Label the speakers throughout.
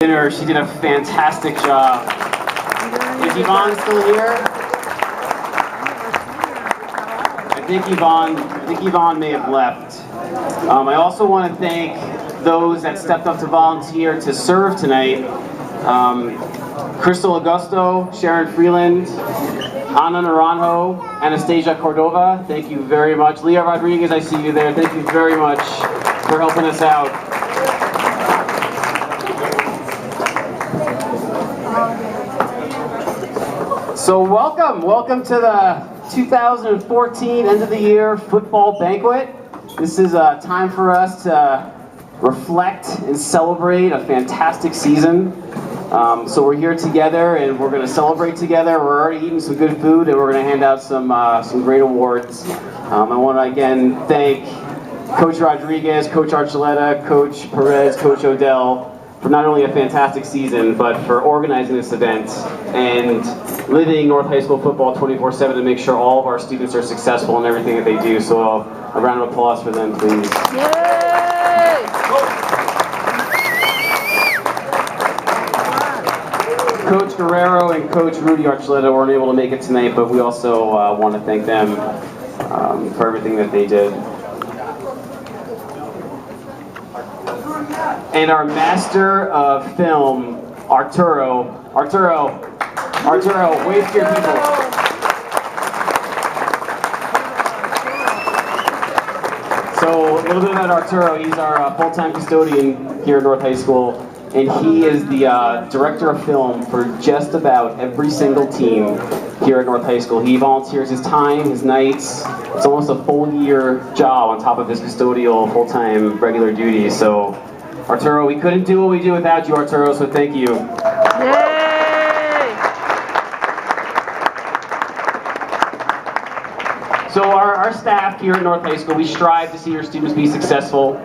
Speaker 1: Dinner. She did a fantastic job. Is Yvonne still here? I think Yvonne may have left. I also want to thank those that stepped up to volunteer to serve tonight. Crystal Augusto, Sharon Freeland, Ana Naranjo, Anastasia Cordova, thank you very much. Leah Rodriguez, I see you there. Thank you very much for helping us out. So welcome to the 2014 end of the year football banquet. This is a time for us to reflect and celebrate a fantastic season. So we're here together and we're going to celebrate together. We're already eating some good food and we're going to hand out some great awards. I want to again thank Coach Rodriguez, Coach Archuleta, Coach Perez, Coach Odell for not only a fantastic season, but for organizing this event and living North High School football 24/7 to make sure all of our students are successful in everything that they do. So a round of applause for them, please.
Speaker 2: Yay!
Speaker 1: Coach Guerrero and Coach Rudy Archuleta weren't able to make it tonight, but we also want to thank them for everything that they did. And our master of film, Arturo, wave to your people. So a little bit about Arturo. He's our full-time custodian here at North High School, and he is the director of film for just about every single team here at North High School. He volunteers his time, his nights. It's almost a full year job on top of his custodial full-time regular duties. So Arturo, we couldn't do what we do without you, Arturo, so thank you.
Speaker 2: Yay!
Speaker 1: So our staff here at North High School, we strive to see your students be successful.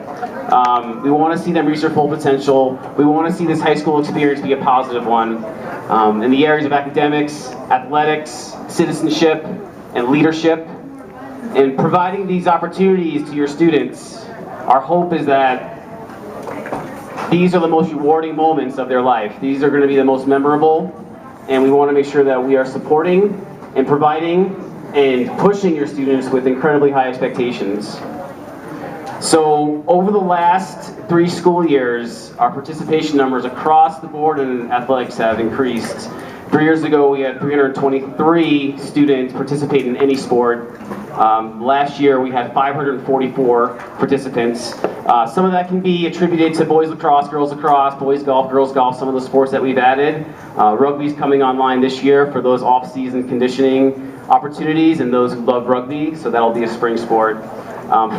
Speaker 1: We want to see them reach their full potential. We want to see this high school experience be a positive one. In the areas of academics, athletics, citizenship, and leadership. And providing these opportunities to your students, our hope is that these are the most rewarding moments of their life. These are going to be the most memorable, and we want to make sure that we are supporting and providing and pushing your students with incredibly high expectations. So over the last 3 school years, our participation numbers across the board in athletics have increased. 3 years ago, we had 323 students participate in any sport. Last year, we had 544 participants. Some of that can be attributed to boys lacrosse, girls lacrosse, boys golf, girls golf, some of the sports that we've added. Rugby's coming online this year for those off-season conditioning opportunities and those who love rugby, so that'll be a spring sport.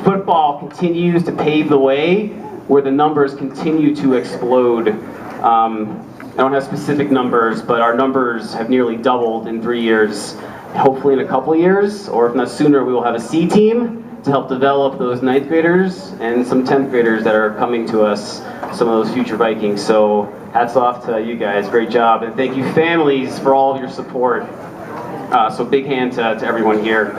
Speaker 1: Football continues to pave the way where the numbers continue to explode. I don't have specific numbers, but our numbers have nearly doubled in 3 years. Hopefully in a couple of years, or if not sooner, we will have a C team to help develop those 9th graders and some 10th graders that are coming to us, some of those future Vikings. So hats off to you guys, great job. And thank you families for all of your support. So big hand to everyone here.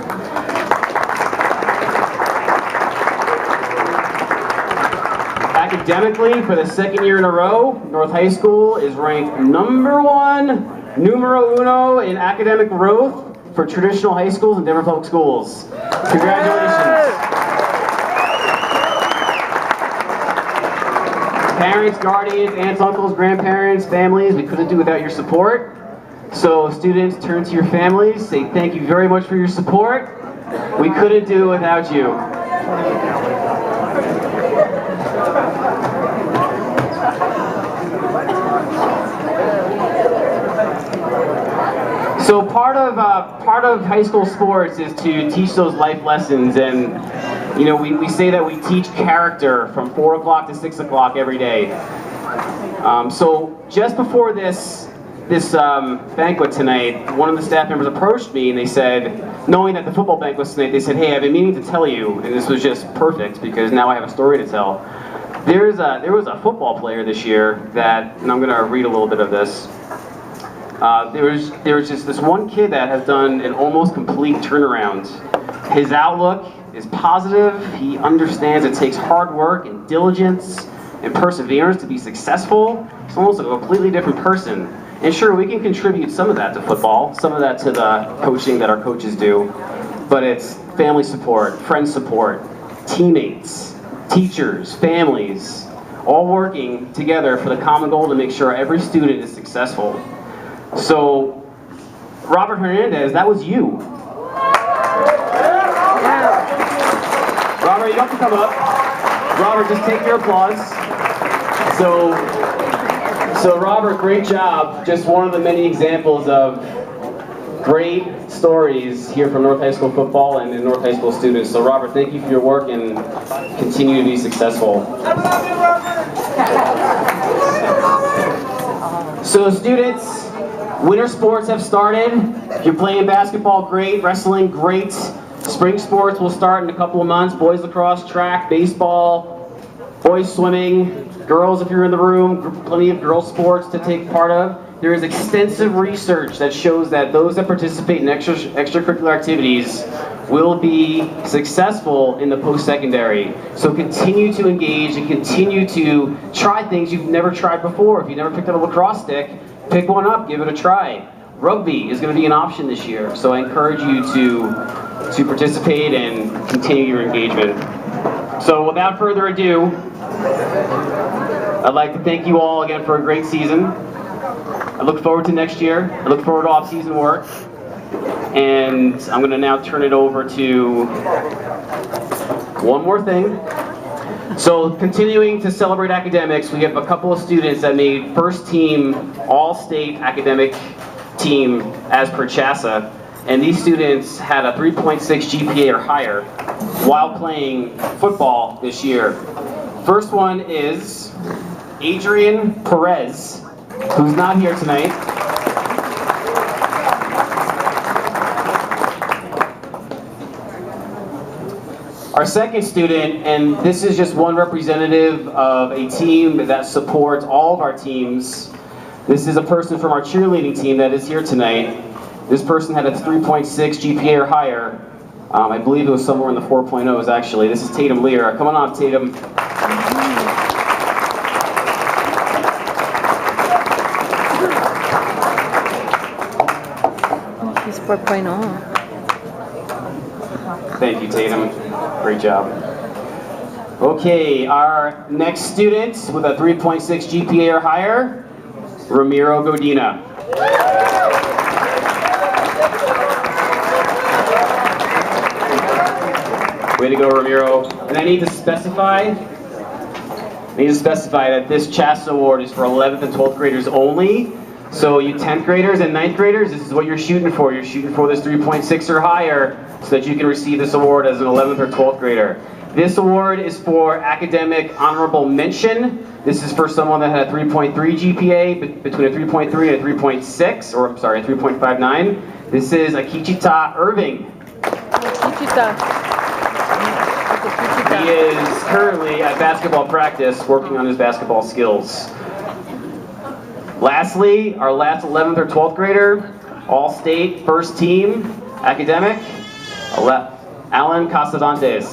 Speaker 1: Academically, for the 2nd year in a row, North High School is ranked #1, numero uno in academic growth for traditional high schools and Denver Public Schools. Congratulations. Parents, guardians, aunts, uncles, grandparents, families, we couldn't do without your support. So students, turn to your families, say thank you very much for your support. We couldn't do it without you. So part of high school sports is to teach those life lessons, and you know we say that we teach character from 4 o'clock to 6 o'clock every day. So just before this banquet tonight, one of the staff members approached me and they said, knowing that the football banquet was tonight, they said, "Hey, I've been meaning to tell you," and this was just perfect because now I have a story to tell. There was a football player this year that, and I'm going to read a little bit of this. There was just this one kid that has done an almost complete turnaround. His outlook is positive. He understands it takes hard work and diligence and perseverance to be successful, it's almost a completely different person. And sure, we can contribute some of that to football, some of that to the coaching that our coaches do, but it's family support, friend support, teammates, teachers, families, all working together for the common goal to make sure every student is successful. So, Robert Hernandez, that was you. Robert, you don't have to come up. Robert, just take your applause. So Robert, great job. Just one of the many examples of great stories here from North High School football and the North High School students. So Robert, thank you for your work and continue to be successful. So students, winter sports have started. If you're playing basketball, great. Wrestling, great. Spring sports will start in a couple of months. Boys lacrosse, track, baseball, boys swimming, girls if you're in the room, plenty of girls sports to take part of. There is extensive research that shows that those that participate in extracurricular activities will be successful in the post-secondary. So continue to engage and continue to try things you've never tried before. If you've never picked up a lacrosse stick, pick one up, give it a try. Rugby is going to be an option this year, so I encourage you to participate and continue your engagement. So without further ado, I'd like to thank you all again for a great season. I look forward to next year. I look forward to off-season work. And I'm going to now turn it over to one more thing. So continuing to celebrate academics, we have a couple of students that made first team all-state academic team as per CHASA. And these students had a 3.6 GPA or higher while playing football this year. First one is Adrian Perez, who's not here tonight. Our second student, and this is just one representative of a team that supports all of our teams. This is a person from our cheerleading team that is here tonight. This person had a 3.6 GPA or higher. I believe it was somewhere in the 4.0s actually. This is Tatum Lear. Come on up, Tatum.
Speaker 2: Oh, he's 4.0.
Speaker 1: Thank you, Tatum. Great job. Okay, our next student with a 3.6 GPA or higher, Ramiro Godina. Way to go, Ramiro. And I need to specify that this CHASA award is for 11th and 12th graders only. So you 10th graders and 9th graders, this is what you're shooting for. You're shooting for this 3.6 or higher so that you can receive this award as an 11th or 12th grader. This award is for academic honorable mention. This is for someone that had a 3.3 GPA, between a 3.3 and a 3.6, or I'm sorry, a 3.59. This is Akichita Irving.
Speaker 2: Akichita.
Speaker 1: He is currently at basketball practice working on his basketball skills. Lastly, our last 11th or 12th grader, all-state first team academic, Alan Casadantes.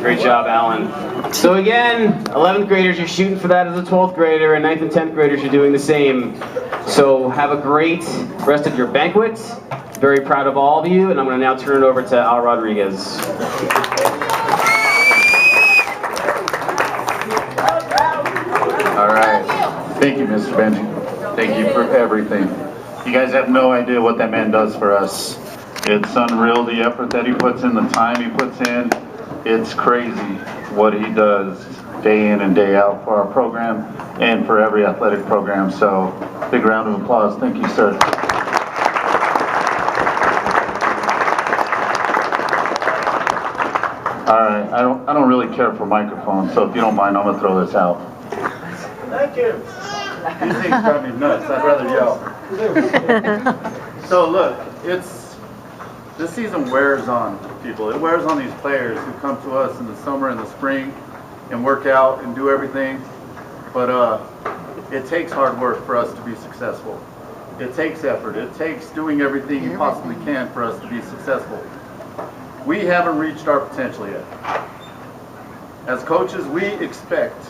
Speaker 1: Great job, Alan. So again, 11th graders, you're shooting for that as a 12th grader, and 9th and 10th graders, you're doing the same. So have a great rest of your banquet. Very proud of all of you, and I'm going to now turn it over to Al Rodriguez.
Speaker 3: All right. Thank you, Mr. Benji. Thank you for everything. You guys have no idea what that man does for us. It's unreal, the effort that he puts in, the time he puts in. It's crazy what he does day in and day out for our program and for every athletic program. So, big round of applause. Thank you, sir. All right, I don't really care for microphones, so if you don't mind, I'm gonna throw this out. Thank you. These things drive me nuts. I'd rather yell. So look, this season wears on people. It wears on these players who come to us in the summer and the spring and work out and do everything. But it takes hard work for us to be successful. It takes effort. It takes doing everything you possibly can for us to be successful. We haven't reached our potential yet. As coaches, we expect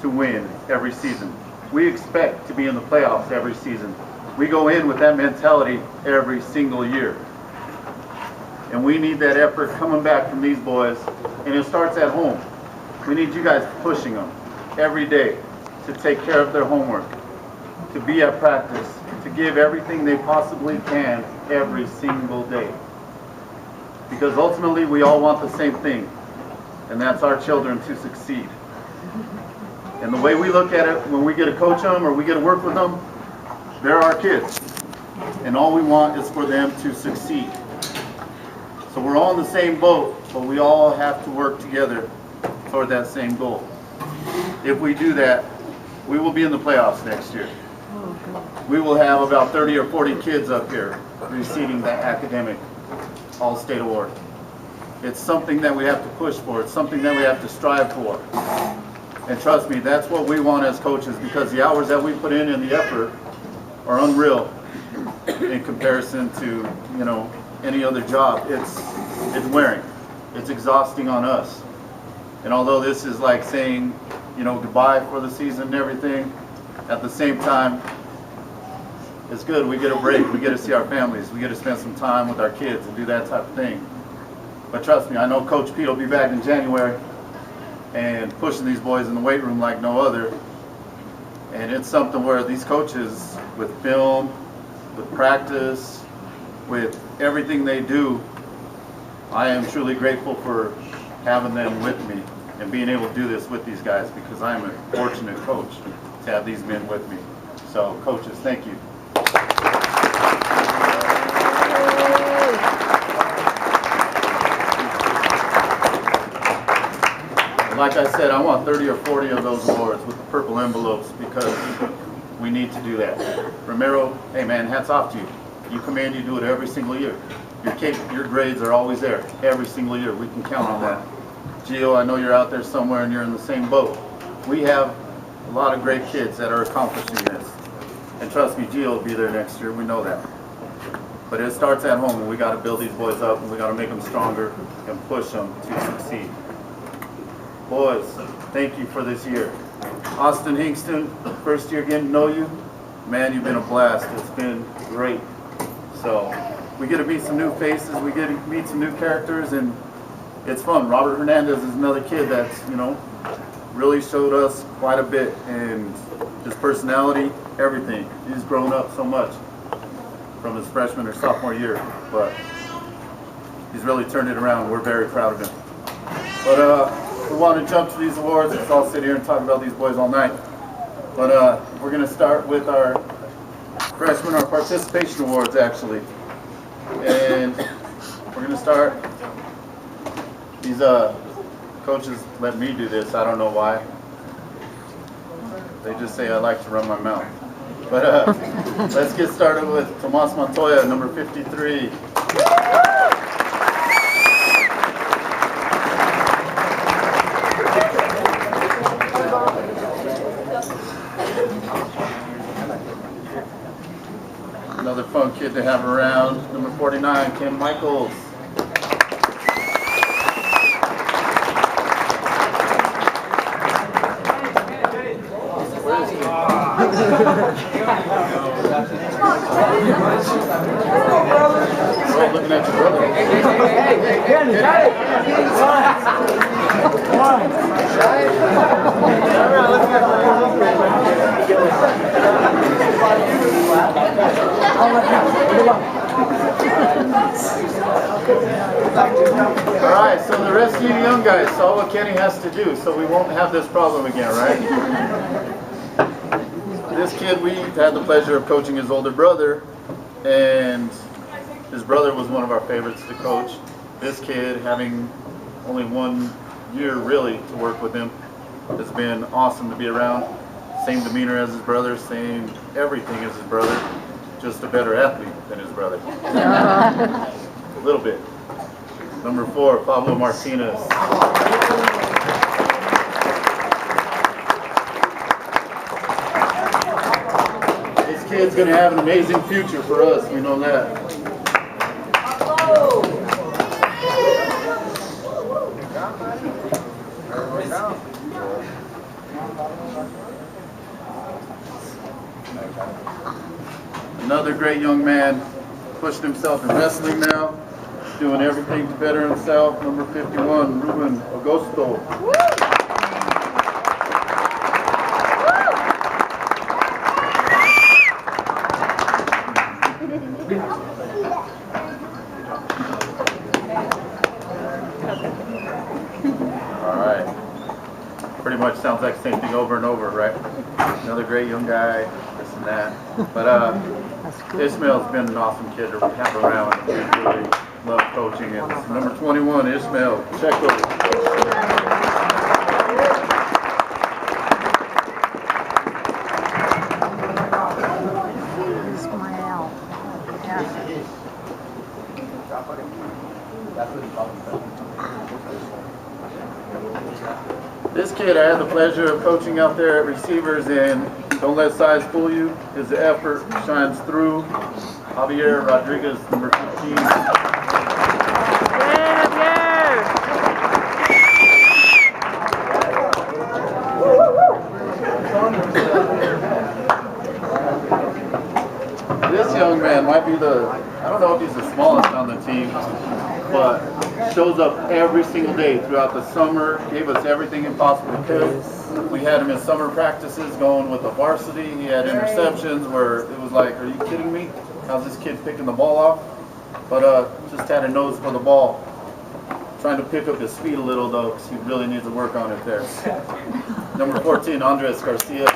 Speaker 3: to win every season. We expect to be in the playoffs every season. We go in with that mentality every single year. And we need that effort coming back from these boys, and it starts at home. We need you guys pushing them every day to take care of their homework, to be at practice, to give everything they possibly can every single day. Because ultimately we all want the same thing, and that's our children to succeed. And the way we look at it, when we get to coach them or we get to work with them, they're our kids. And all we want is for them to succeed. So we're all in the same boat, but we all have to work together toward that same goal. If we do that, we will be in the playoffs next year. We will have about 30 or 40 kids up here receiving that academic All-State Award. It's something that we have to push for. It's something that we have to strive for. And trust me, that's what we want as coaches, because the hours that we put in and the effort are unreal in comparison to, any other job. It's wearing. It's exhausting on us. And although this is like saying, goodbye for the season and everything, at the same time, it's good. We get a break. We get to see our families. We get to spend some time with our kids and do that type of thing. But trust me, I know Coach Pete will be back in January and pushing these boys in the weight room like no other. And it's something where these coaches, with film, with practice, with everything they do, I am truly grateful for having them with me and being able to do this with these guys, because I'm a fortunate coach to have these men with me. So coaches, thank you. Like I said, I want 30 or 40 of those awards with the purple envelopes, because we need to do that. Romero, hey man, hats off to you. You come in, you do it every single year. Your grades are always there, every single year. We can count on that. Gio, I know you're out there somewhere and you're in the same boat. We have a lot of great kids that are accomplishing this. And trust me, Gio will be there next year, we know that. But it starts at home, and we got to build these boys up, and we got to make them stronger and push them to succeed. Boys, thank you for this year. Austin Hingston, first year getting to know you. Man, you've been a blast. It's been great. So we get to meet some new faces, we get to meet some new characters, and it's fun. Robert Hernandez is another kid that's, really showed us quite a bit, and his personality, everything. He's grown up so much from his freshman or sophomore year, but he's really turned it around. We're very proud of him. But we want to jump to these awards, because I'll sit here and talk about these boys all night. But we're going to start with our freshmen, our participation awards, actually. And we're going to start. These coaches let me do this. I don't know why. They just say I like to run my mouth. But let's get started with Tomas Montoya, number 53. Another fun kid to have around, number 49, Kim Michaels. Oh, looking at your brother. All right, so the rest of you young guys saw what Kenny has to do, so we won't have this problem again, right? This kid, we've had the pleasure of coaching his older brother, and his brother was one of our favorites to coach. This kid, having only 1 year really to work with him, has been awesome to be around. Same demeanor as his brother, same everything as his brother, just a better athlete than his brother. A little bit. Number 4, Pablo Martinez. This kid's going to have an amazing future for us. We know that. Another great young man, pushed himself in wrestling now, doing everything to better himself. Number 51, Ruben Agosto. All right. Pretty much sounds like the same thing over and over, right? Another great young guy, this and that. But Ishmael's been an awesome kid to have around. We really love coaching him. Number 21, Ishmael Checo.
Speaker 2: Ismael. Yeah.
Speaker 3: This kid I had the pleasure of coaching out there at receivers, and don't let size fool you. His effort shines through. Javier Rodriguez, number 15. This young man might be I don't know if he's the smallest on the team, but shows up every single day throughout the summer, gave us everything he possibly could. We had him in summer practices going with the varsity. He had interceptions where it was like, are you kidding me? How's this kid picking the ball off? But just had a nose for the ball. Trying to pick up his speed a little though, because he really needs to work on it there. Number 14, Andres Garcia.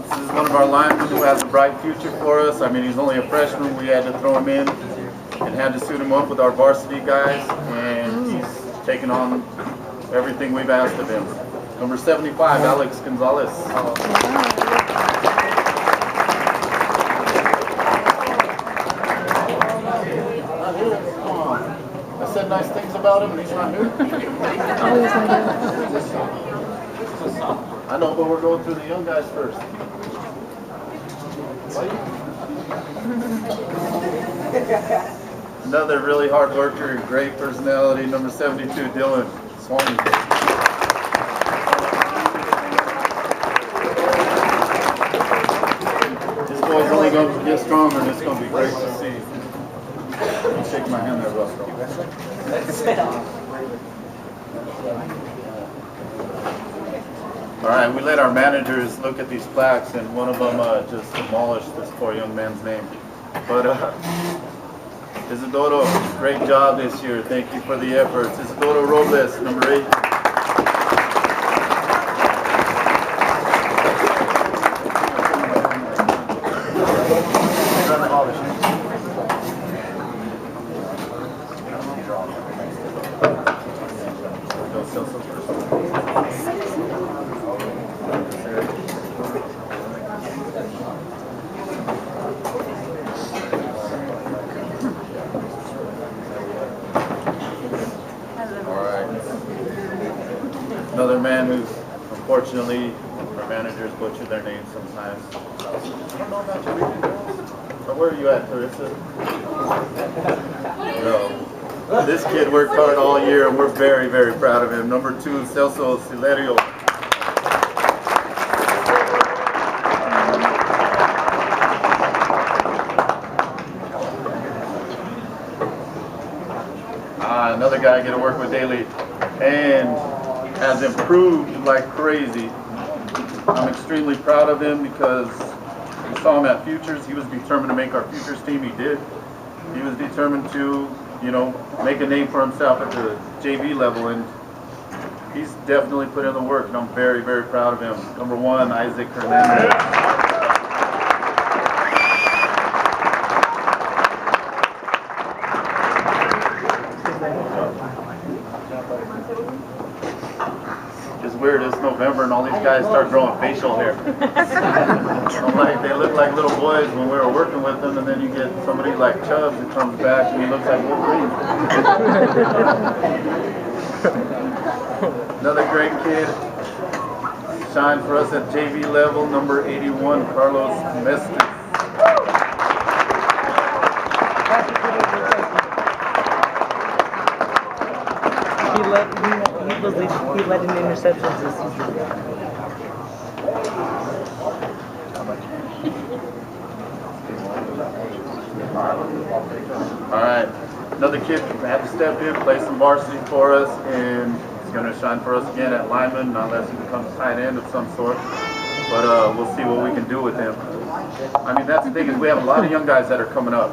Speaker 3: This is one of our linemen who has a bright future for us. I mean, he's only a freshman. We had to throw him in and had to suit him up with our varsity guys, and he's taken on everything we've asked of him. Number 75, Alex Gonzalez. I said nice things about him and he's not here. I know, but we're going through the young guys first. Another really hard worker, great personality, number 72, Dylan Swanee. This boy's only going to get stronger, and it's going to be great to see. You shake my hand there, Russell. All right, we let our managers look at these plaques, and one of them just demolished this poor young man's name. But Isidoro, great job this year. Thank you for the efforts. Isidoro Robles, number 8. Another man who's, unfortunately, our managers butcher their names sometimes. I don't know about you, but where are you at, Clarissa? No. This kid worked hard all year, and we're very, very proud of him. Number 2, Celso Silerio. Another guy I get to work with daily, and has improved like crazy. I'm extremely proud of him because we saw him at Futures. He was determined to make our Futures team. He did. He was determined to, make a name for himself at the JV level, and he's definitely put in the work, and I'm very, very proud of him. Number 1, Isaac Hernandez. weird. It's November and all these guys start growing facial hair. I'm like, they look like little boys when we were working with them, and then you get somebody like Chubbs who comes back and he looks like Wolverine. Another great kid. Shine for us at JV level, number 81, Carlos Mestis.
Speaker 4: He led in interceptions this season.
Speaker 3: All right, another kid had to step in, play some varsity for us, and he's going to shine for us again at lineman, unless he becomes a tight end of some sort. But we'll see what we can do with him. I mean, that's the thing, is we have a lot of young guys that are coming up.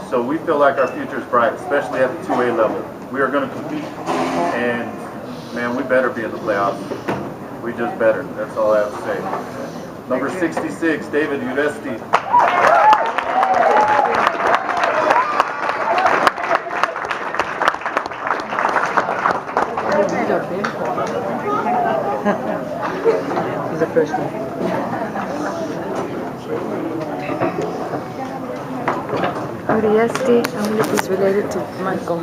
Speaker 3: So we feel like our future is bright, especially at the 2A level. We are going to compete, and man, we better be in the playoffs. We just better. That's all I have to say. Number 66, David Uresti.
Speaker 4: He's a freshman.
Speaker 2: Uriesti, I wonder if he's related to Michael.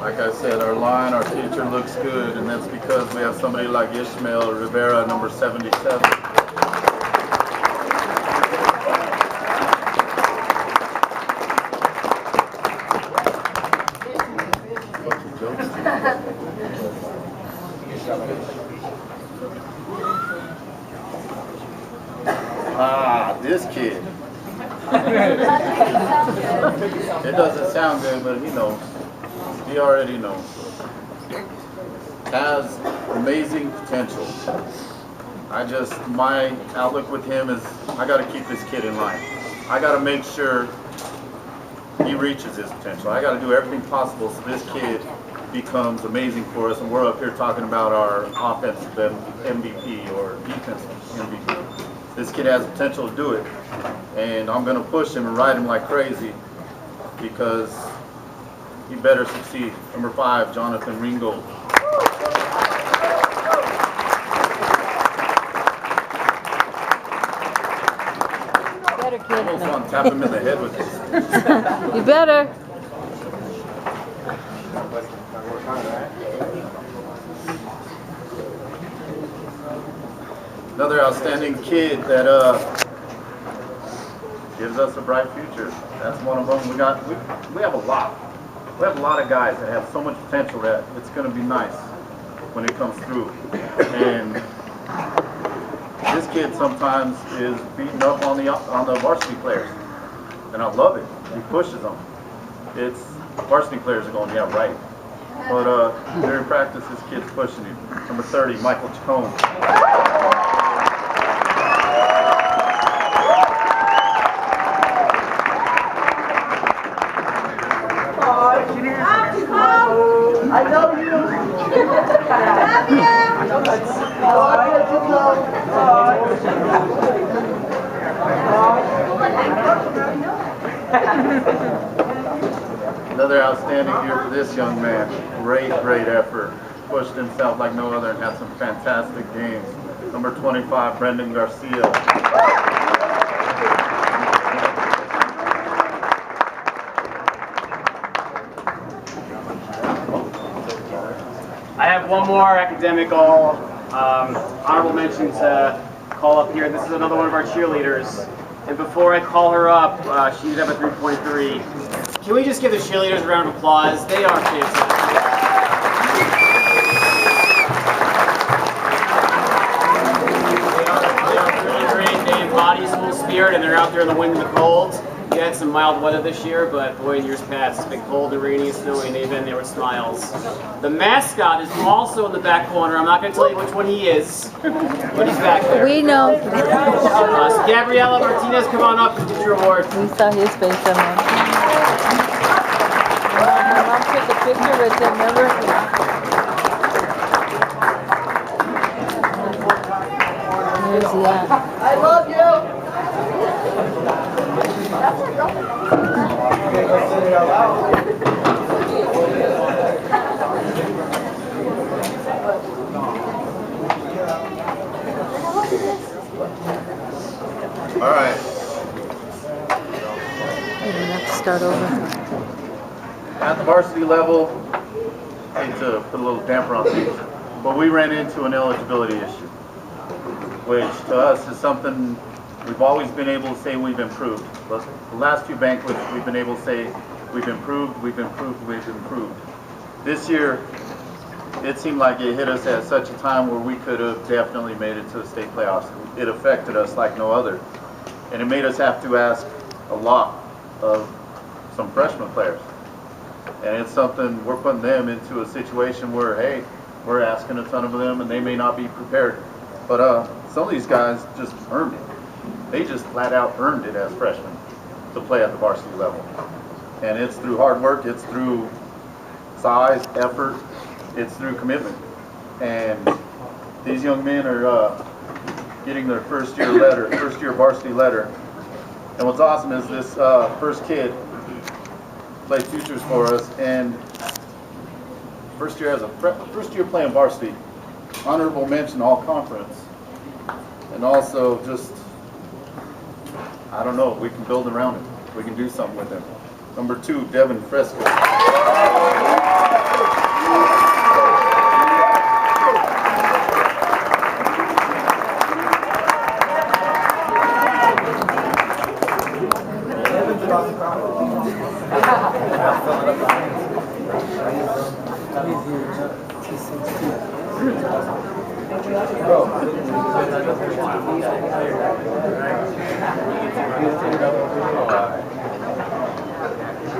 Speaker 3: Like I said, our line, our future looks good, and that's because we have somebody like Ishmael Rivera, number 77. This kid. It doesn't sound good, but he knows. He already knows. Has amazing potential. My outlook with him is, I got to keep this kid in line. I got to make sure he reaches his potential. I got to do everything possible so this kid becomes amazing for us, and we're up here talking about our offensive MVP or defensive MVP. This kid has potential to do it, and I'm going to push him and ride him like crazy because he better succeed. Number 5, Jonathan Ringo.
Speaker 2: Better kid.
Speaker 3: Almost want to tap him in the head with this.
Speaker 2: You better.
Speaker 3: Another outstanding kid that gives us a bright future. That's one of them. We have a lot. We have a lot of guys that have so much potential that it's going to be nice when it comes through. And this kid sometimes is beating up on the varsity players, and I love it. He pushes them. It's varsity players are going, yeah, right. But during practice, this kid's pushing him. Number 30, Michael Chacon.
Speaker 4: I know you.
Speaker 3: Another outstanding year for this young man. Great effort. Pushed himself like no other and had some fantastic games. Number 25, Brendan Garcia.
Speaker 1: I have one more academic honorable mention to call up here. This is another one of our cheerleaders. And before I call her up, she did have a 3.3. Can we just give the cheerleaders a round of applause? They are fantastic. They are really great. They embody school spirit, and they're out there in the wind and the cold. We had some mild weather this year, but boy, in years past, it's been cold and rainy and snowy, and they've been there with smiles. The mascot is also in the back corner. I'm not going to tell you which one he is, but he's back there.
Speaker 2: We know.
Speaker 1: So Gabriela Martinez, come on up and get your award.
Speaker 2: We saw his face somewhere. My mom took a picture with him, remember? Where's he at?
Speaker 4: I love you.
Speaker 2: start over.
Speaker 3: At the varsity level, I hate to put a little damper on things, but we ran into an eligibility issue, which to us is something we've always been able to say we've improved. But the last few banquets, we've been able to say we've improved, we've improved, we've improved. This year, it seemed like it hit us at such a time where we could have definitely made it to the state playoffs. It affected us like no other. And it made us have to ask a lot of some freshman players. And it's something, we're putting them into a situation where, hey, we're asking a ton of them and they may not be prepared. But some of these guys just earned it. They just flat out earned it as freshmen to play at the varsity level. And it's through hard work, it's through size, effort, it's through commitment. And these young men are getting their first year varsity letter. And what's awesome is this first kid played futures for us, and first year playing varsity, honorable mention all conference, and also just, I don't know, we can build around it. We can do something with him. Number 2, Devin Fresco.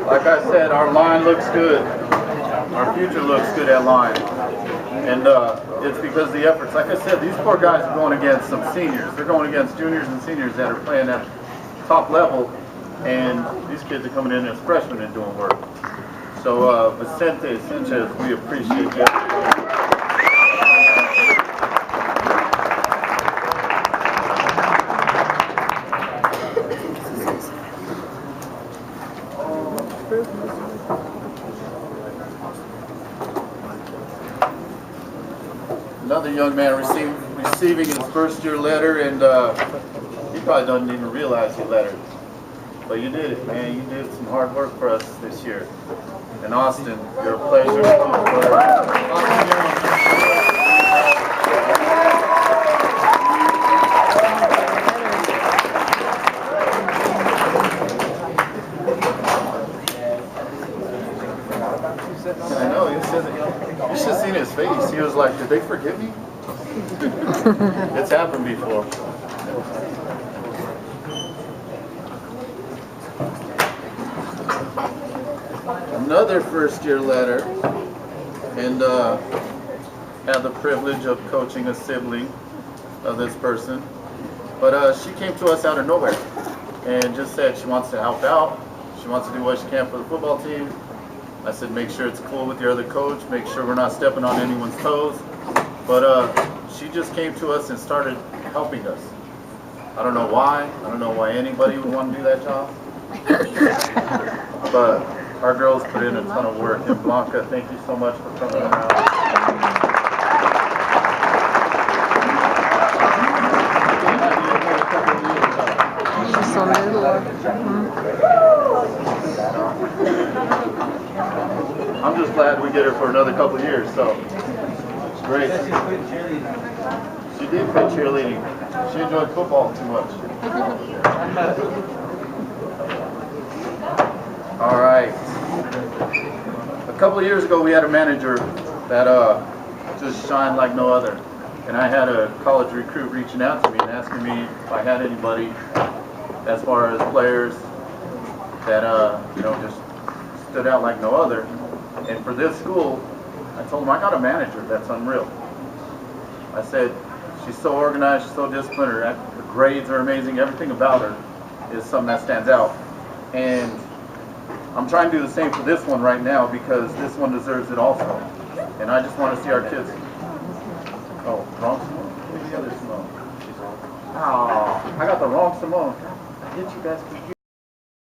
Speaker 3: Like I said, our line looks good. Our future looks good at line. And it's because of the efforts. Like I said, these poor guys are going against some seniors. They're going against juniors and seniors that are playing at top level. And these kids are coming in as freshmen and doing work. So Vicente Sanchez, we appreciate you. Another young man receiving his first year letter, and he probably doesn't even realize he lettered. But you did it, man. You did some hard work for us this year. And Austin, you're a pleasure. I know, you should have seen his face. He was like, did they forget me? It's happened before. Another first year letter, and had the privilege of coaching a sibling of this person. But she came to us out of nowhere and just said she wants to help out. She wants to do what she can for the football team. I said, make sure it's cool with your other coach, make sure we're not stepping on anyone's toes. But she just came to us and started helping us. I don't know why. I don't know why anybody would want to do that job. But our girls put in a ton of work. And Blanca, thank you so much for coming around. I'm just glad we get her for another couple of years, so it's great. She did quit cheerleading. She enjoyed football too much. All right. A couple of years ago, we had a manager that just shined like no other. And I had a college recruit reaching out to me and asking me if I had anybody as far as players that just stood out like no other. And for this school, I told him I got a manager that's unreal. I said, she's so organized, she's so disciplined, her grades are amazing, everything about her is something that stands out. And I'm trying to do the same for this one right now because this one deserves it also. And I just want to see our kids. Oh, wrong Simone. Who's the other Simone? Oh, I got the wrong Simone. I hit you guys.